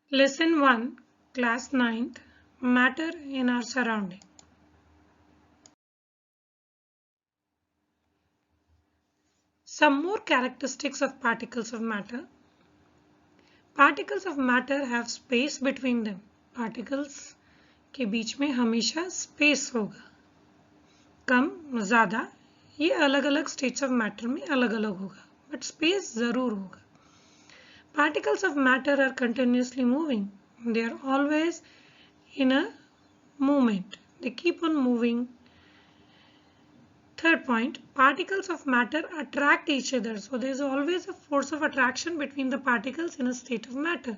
Lesson 1, Class 9th, Matter in our surrounding. Some more characteristics of particles of matter. Particles of matter have space between them. Particles के बीच में हमेशा space होगा. कम ज़्यादा ये अलग अलग states of matter में अलग अलग होगा, but space ज़रूर होगा. Particles of matter are continuously moving. They are always in a movement. They keep on moving. Third point, particles of matter attract each other. So there is always a force of attraction between the particles in a state of matter.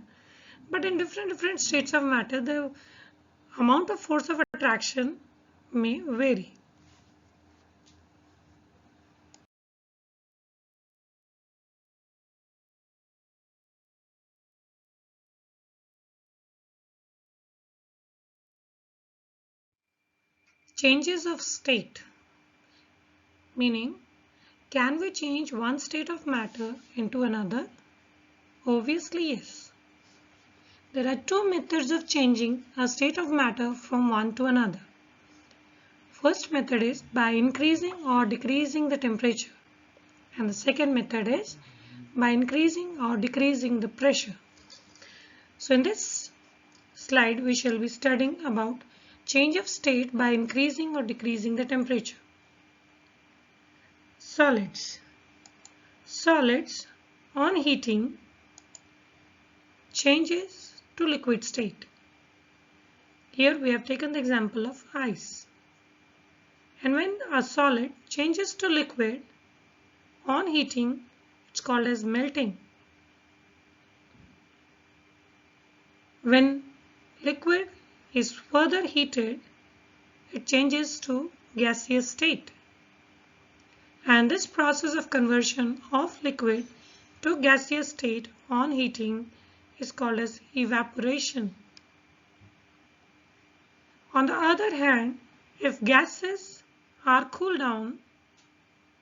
But in different states of matter, the amount of force of attraction may vary. Changes of state, meaning, can we change one state of matter into another? Obviously, yes. There are two methods of changing a state of matter from one to another. First method is by increasing or decreasing the temperature, and the second method is by increasing or decreasing the pressure. So in this slide we shall be studying about change of state by increasing or decreasing the temperature. Solids. Solids on heating changes to liquid state. Here we have taken the example of ice. And when a solid changes to liquid on heating, it's called as melting. When liquid is further heated, it changes to gaseous state. And this process of conversion of liquid to gaseous state on heating is called as evaporation. On the other hand, if gases are cooled down,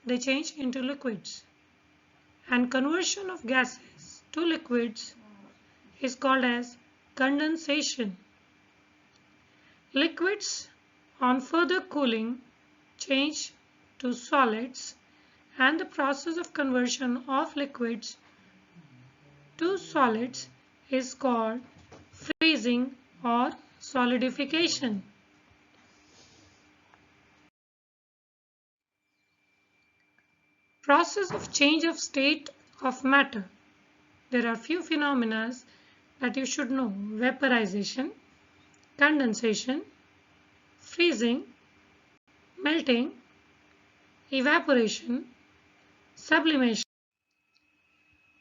they change into liquids. And conversion of gases to liquids is called as condensation. Liquids on further cooling change to solids, and the process of conversion of liquids to solids is called freezing or solidification. Process of change of state of matter. There are few phenomena that you should know: vaporization, condensation, freezing, melting, evaporation, sublimation.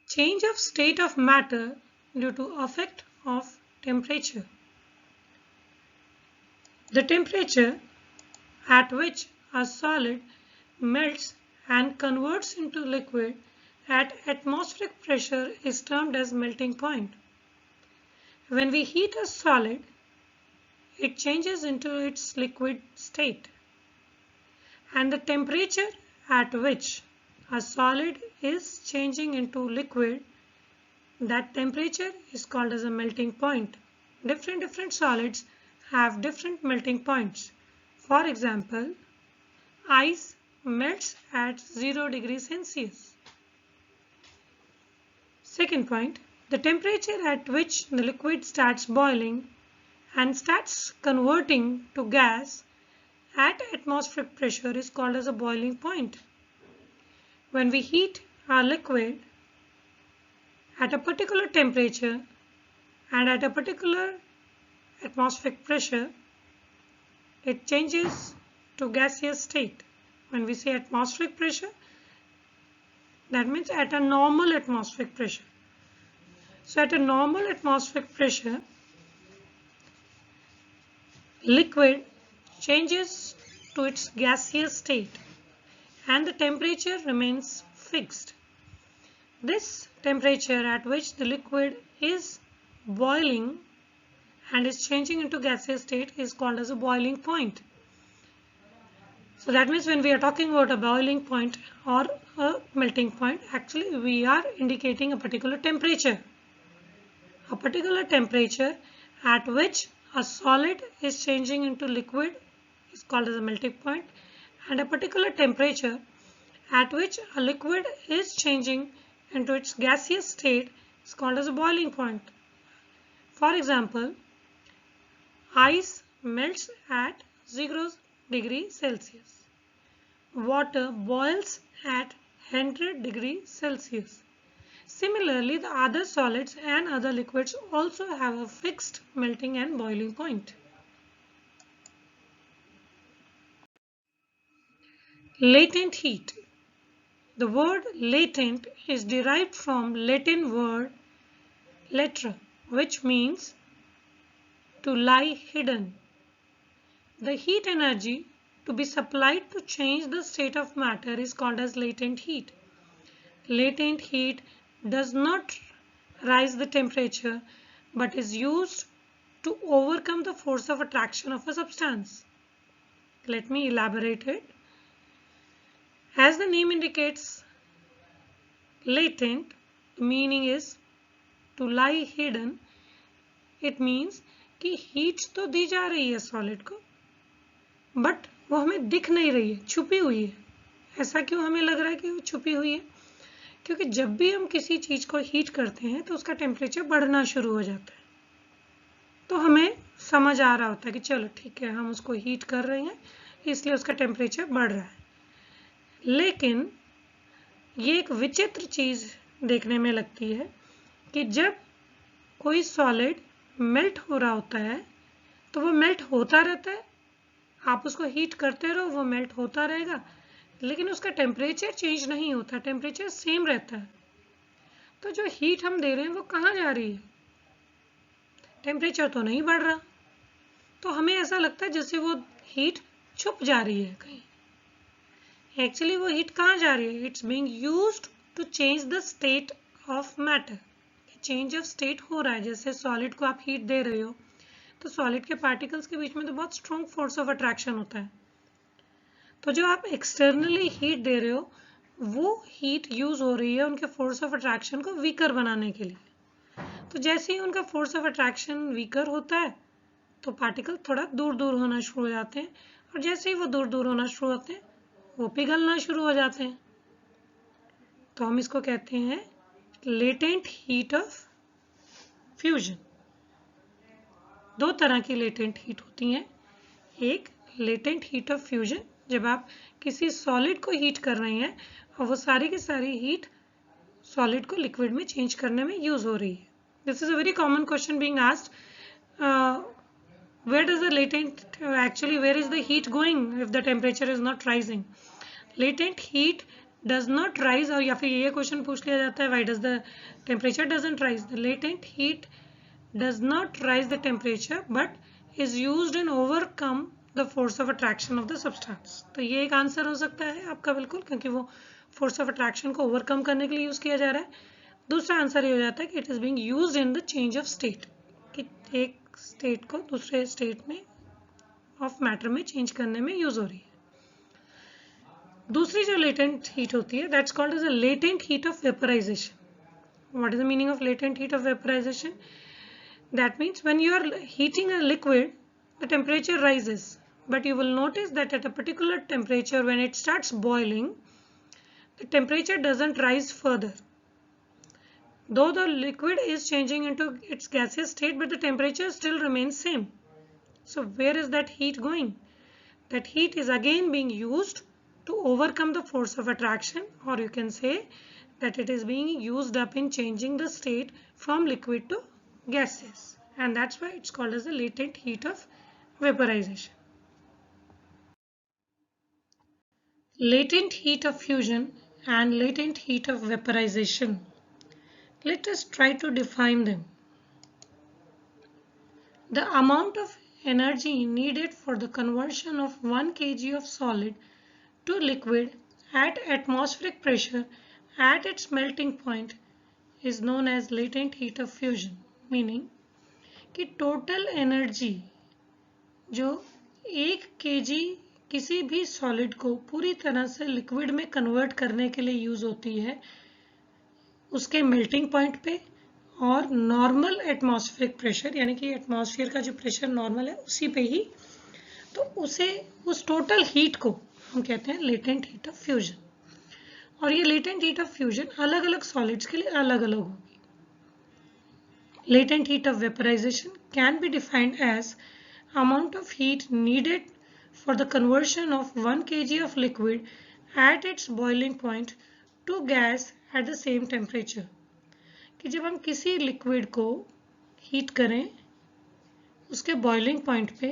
Change of state of matter due to effect of temperature. The temperature at which a solid melts and converts into liquid at atmospheric pressure is termed as melting point. When we heat a solid, it changes into its liquid state, and the temperature at which a solid is changing into liquid, that temperature is called as a melting point. Different solids have different melting points. For example, ice melts at 0 degrees Celsius. Second point, the temperature at which the liquid starts boiling and starts converting to gas at atmospheric pressure is called as a boiling point. When we heat our liquid at a particular temperature and at a particular atmospheric pressure, it changes to gaseous state. When we say atmospheric pressure, that means at a normal atmospheric pressure. So at a normal atmospheric pressure, liquid changes to its gaseous state and the temperature remains fixed. This temperature at which the liquid is boiling and is changing into gaseous state is called as a boiling point. So that means when we are talking about a boiling point or a melting point, actually we are indicating a particular temperature. A particular temperature at which a solid is changing into liquid is called as a melting point, and a particular temperature at which a liquid is changing into its gaseous state is called as a boiling point. For example, ice melts at 0 degrees Celsius. Water boils at 100 degrees Celsius. Similarly, the other solids and other liquids also have a fixed melting and boiling point. Latent heat. The word latent is derived from Latin word latra, which means to lie hidden. The heat energy to be supplied to change the state of matter is called as latent heat. Latent heat does not rise the temperature but is used to overcome the force of attraction of a substance. Let me elaborate it. As the name indicates, latent, the meaning is to lie hidden. It means कि heat तो दी जा रही है solid को, but वो हमें दिख नहीं रही है, छुपी हुई है. ऐसा क्यों हमें लग रहा है कि वो छुपी हुई है? क्योंकि जब भी हम किसी चीज को हीट करते हैं तो उसका टेम्परेचर बढ़ना शुरू हो जाता है. तो हमें समझ आ रहा होता है कि चलो ठीक है, हम उसको हीट कर रहे हैं इसलिए उसका टेम्परेचर बढ़ रहा है. लेकिन ये एक विचित्र चीज देखने में लगती है कि जब कोई सॉलिड मेल्ट हो रहा होता है तो वो मेल्ट होता रहता है, आप उसको हीट करते रहो वो मेल्ट होता रहेगा, लेकिन उसका टेम्परेचर चेंज नहीं होता, टेम्परेचर सेम रहता है. तो जो हीट हम दे रहे हैं वो कहाँ जा रही है? टेम्परेचर तो नहीं बढ़ रहा. तो हमें ऐसा लगता है जैसे वो हीट छुप जा रही है कहीं. एक्चुअली वो हीट कहाँ जा रही है? It's being used to change the state of matter. Change of state हो रहा है. जैसे सॉलिड को आप हीट दे रहे हो तो सॉलिड के पार्टिकल्स के बीच में तो बहुत स्ट्रॉन्ग फोर्स ऑफ अट्रैक्शन होता है. तो जो आप एक्सटर्नली हीट दे रहे हो वो हीट यूज हो रही है उनके फोर्स ऑफ अट्रैक्शन को वीकर बनाने के लिए. तो जैसे ही उनका फोर्स ऑफ अट्रैक्शन वीकर होता है तो पार्टिकल थोड़ा दूर दूर होना शुरू हो जाते हैं, और जैसे ही वो दूर दूर होना शुरू होते हैं वो पिघलना शुरू हो जाते हैं. तो हम इसको कहते हैं लेटेंट हीट ऑफ फ्यूजन. दो तरह की लेटेंट हीट होती हैं. एक लेटेंट हीट ऑफ फ्यूजन, जब आप किसी सॉलिड को हीट कर रहे हैं और वो सारी की सारी हीट सॉलिड को लिक्विड में चेंज करने में यूज हो रही है. This is a very common question being asked, where does the latent actually where is the heat going if the temperature is not rising? Latent heat does not rise, और या फिर ये question पूछ लिया जाता है why does the temperature doesn't rise? The latent heat does not rise the temperature but is used in overcome the force of attraction of the substance. तो ये एक आंसर हो सकता है आपका बिल्कुल, क्योंकि वो फोर्स ऑफ अट्रैक्शन को ओवरकम करने के लिए यूज किया जा रहा है. दूसरा आंसर ये हो जाता है कि it is being used in the change of state, कि एक स्टेट को दूसरे स्टेट में ऑफ मैटर में चेंज करने में यूज हो रही है. दूसरी जो लेटेंट हीट होती है that's called as a latent heat of vaporization. What is the meaning of latent heat of vaporization? That means when you are heating a liquid the temperature rises, but you will notice that at a particular temperature when it starts boiling the temperature doesn't rise further, though the liquid is changing into its gaseous state, but the temperature still remains same. So where is that heat going? That heat is again being used to overcome the force of attraction, or you can say that it is being used up in changing the state from liquid to gaseous, and that's why it's called as the latent heat of vaporization. Latent heat of fusion and latent heat of vaporization. Let us try to define them. The amount of energy needed for the conversion of 1 kg of solid to liquid at atmospheric pressure at its melting point is known as latent heat of fusion. Meaning कि total energy जो 1 kg किसी भी solid को पूरी तरह से liquid में convert करने के लिए यूज होती है उसके मेल्टिंग पॉइंट पे और नॉर्मल एटमॉस्फेरिक प्रेशर, यानी कि एटमॉस्फेयर का जो प्रेशर नॉर्मल है उसी पे ही, तो उसे उस टोटल हीट को हम कहते हैं लेटेंट हीट ऑफ फ्यूजन। और ये लेटेंट हीट ऑफ फ्यूजन अलग अलग सॉलिड्स के लिए अलग अलग होगी। Latent heat of vaporization can be defined as amount of heat needed for the conversion of 1 kg of liquid at its boiling point to gas at the same temperature। कि जब हम किसी लिक्विड को हीट करें उसके boiling point पे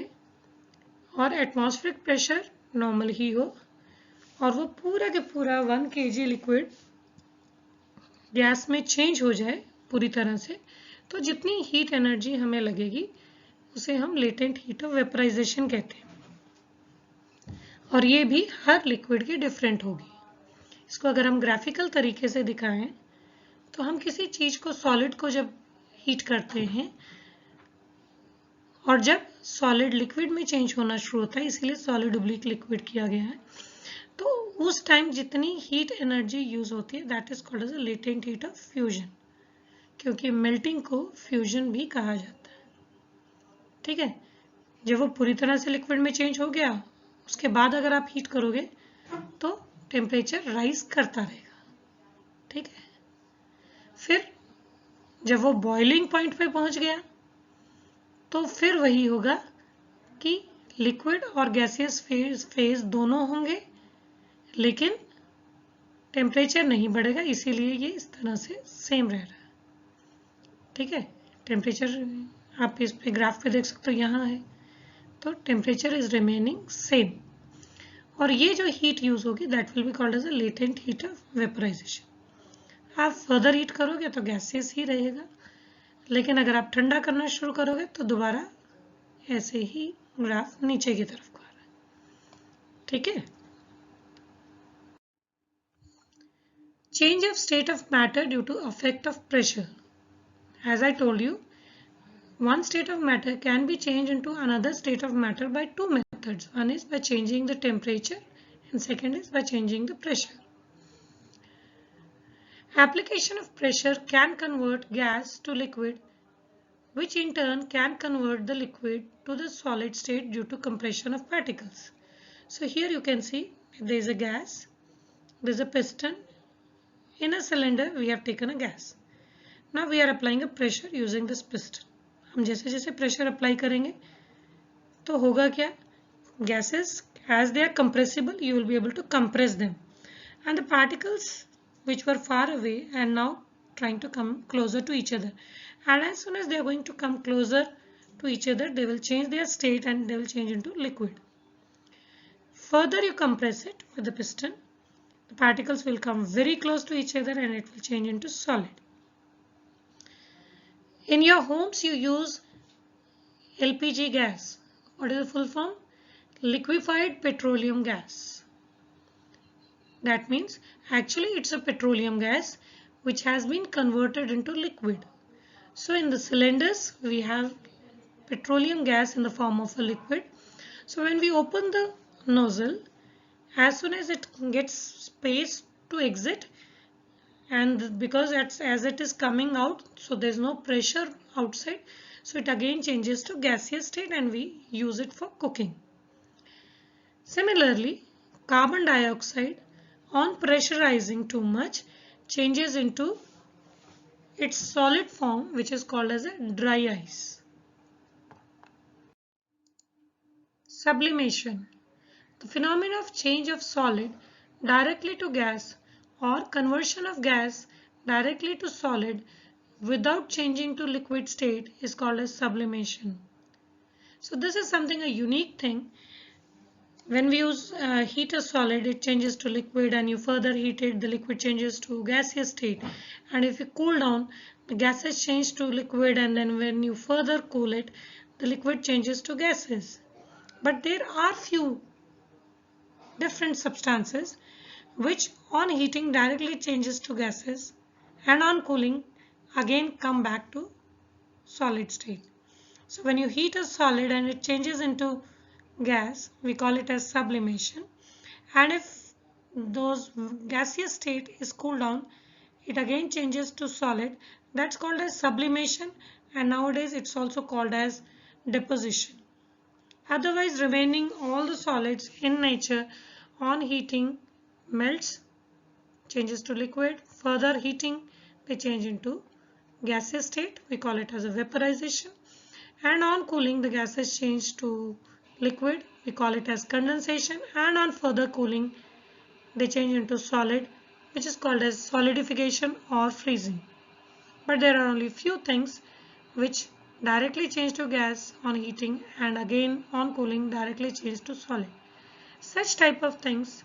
और atmospheric pressure normal ही हो और वो पूरा के पूरा 1 kg लिक्विड गैस में चेंज हो जाए पूरी तरह से, तो जितनी हीट एनर्जी हमें लगेगी उसे हम लेटेंट हीट ऑफ वेपराइजेशन कहते हैं। और ये भी हर लिक्विड की डिफरेंट होगी। इसको अगर हम ग्राफिकल तरीके से दिखाएं तो हम किसी चीज को, सॉलिड को जब हीट करते हैं और जब सॉलिड लिक्विड में चेंज होना शुरू होता है, इसीलिए सॉलिड ऑब्लिक लिक्विड किया गया है, तो उस टाइम जितनी हीट एनर्जी यूज होती है that is called as a latent heat of fusion, क्योंकि मेल्टिंग को फ्यूजन भी कहा जाता है। ठीक है, जब वो पूरी तरह से लिक्विड में चेंज हो गया उसके बाद अगर आप हीट करोगे तो टेम्परेचर राइज करता रहेगा। ठीक है, फिर जब वो बॉइलिंग पॉइंट पे पहुंच गया तो फिर वही होगा कि लिक्विड और गैसियस फेज दोनों होंगे, लेकिन टेम्परेचर नहीं बढ़ेगा, इसीलिए ये इस तरह से सेम रह रहा है। ठीक है, टेम्परेचर आप इस पे ग्राफ पे देख सकते हो, यहाँ है, तो टेम्परेचर इज रिमेनिंग सेम। और ये जो हीट यूज होगी that will be called as a latent heat of vaporization. आप फर्दर हीट करोगे तो गैसेस ही रहेगा, लेकिन अगर आप ठंडा करना शुरू करोगे तो दोबारा ऐसे ही ग्राफ नीचे की तरफ को आ रहा है। ठीक है, change of state of matter due to affect of pressure. As I told you, one state of matter can be changed into another state of matter by two methods. One is by changing the temperature and second is by changing the pressure. Application of pressure can convert gas to liquid, which in turn can convert the liquid to the solid state due to compression of particles. So here you can see there is a gas, there is a piston. In a cylinder we have taken a gas. Now we are applying a pressure using this piston. हम जैसे जैसे pressure apply करेंगे तो होगा क्या, gases as they are compressible you will be able to compress them, and the particles which were far away and now trying to come closer to each other, and as soon as they are going to come closer to each other they will change their state and they will change into liquid. Further you compress it with the piston, the particles will come very close to each other and it will change into solid. In your homes you use LPG gas. What is the full form? Liquefied petroleum gas. That means actually it's a petroleum gas which has been converted into liquid. So in the cylinders we have petroleum gas in the form of a liquid. So when we open the nozzle, as soon as it gets space to exit, and because as it is coming out, so there is no pressure outside, so it again changes to gaseous state and we use it for cooking. Similarly, carbon dioxide on pressurizing too much changes into its solid form, which is called as a dry ice. Sublimation, the phenomenon of change of solid directly to gas or conversion of gas directly to solid without changing to liquid state is called as sublimation. So this is something, a unique thing. When we use heat a solid, it changes to liquid, and you further heat it, the liquid changes to gaseous state. And if you cool down, the gases change to liquid, and then when you further cool it, the liquid changes to gases. But there are few different substances which on heating directly changes to gases and on cooling again come back to solid state. So when you heat a solid and it changes into gas, we call it as sublimation, and if those gaseous state is cooled down, it again changes to solid. That's called as sublimation, and nowadays it's also called as deposition. Otherwise, remaining all the solids in nature on heating melts, changes to liquid. Further heating, they change into gaseous state. We call it as a vaporization. And on cooling, the gases change to liquid. We call it as condensation. And on further cooling, they change into solid, which is called as solidification or freezing. But there are only few things which directly change to gas on heating and again on cooling directly change to solid. Such type of things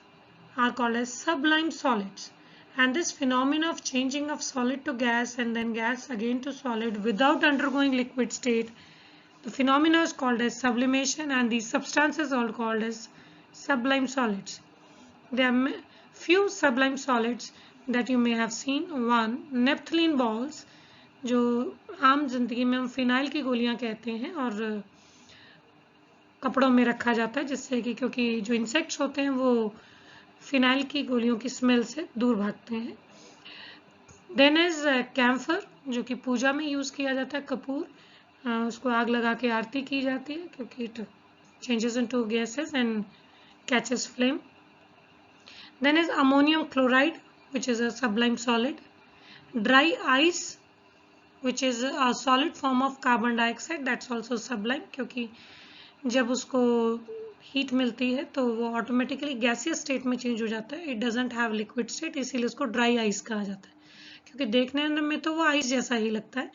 are called as sublime solids. And this phenomena of changing of solid to gas and then gas again to solid without undergoing liquid state, the phenomena is called as sublimation, and these substances are called as sublime solids. There are few sublime solids that you may have seen. One, naphthalene balls, जो आम जिंदगी में हम phenyl की गोलियां कहते हैं और कपड़ों में रखा जाता है, जिससे कि क्योंकि जो इंसेक्ट्स होते हैं वो फिनाइल की गोलियों की स्मेल से दूर भागते हैं. देन इज कैम्फर, जो कि पूजा में यूज किया जाता है. कपूर, उसको आग लगा के आरती की जाती है क्योंकि it changes into gases and catches flame. Then is ammonium chloride, which is a sublime solid. Dry ice, which is a solid form of carbon dioxide, that's also sublime, क्योंकि जब उसको हीट मिलती है तो वो ऑटोमेटिकली गैसियस स्टेट में change हो जाता है. It doesn't have liquid state, इसीलिए उसको ड्राई आइस कहा जाता है. क्योंकि देखने में तो वो आइस जैसा ही लगता है,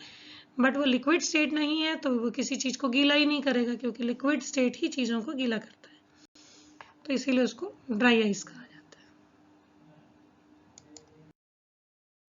बट वो लिक्विड स्टेट नहीं है, तो वो किसी चीज को गीला ही नहीं करेगा, क्योंकि लिक्विड स्टेट ही चीजों को गीला करता है, तो इसीलिए उसको ड्राई आइस कहा.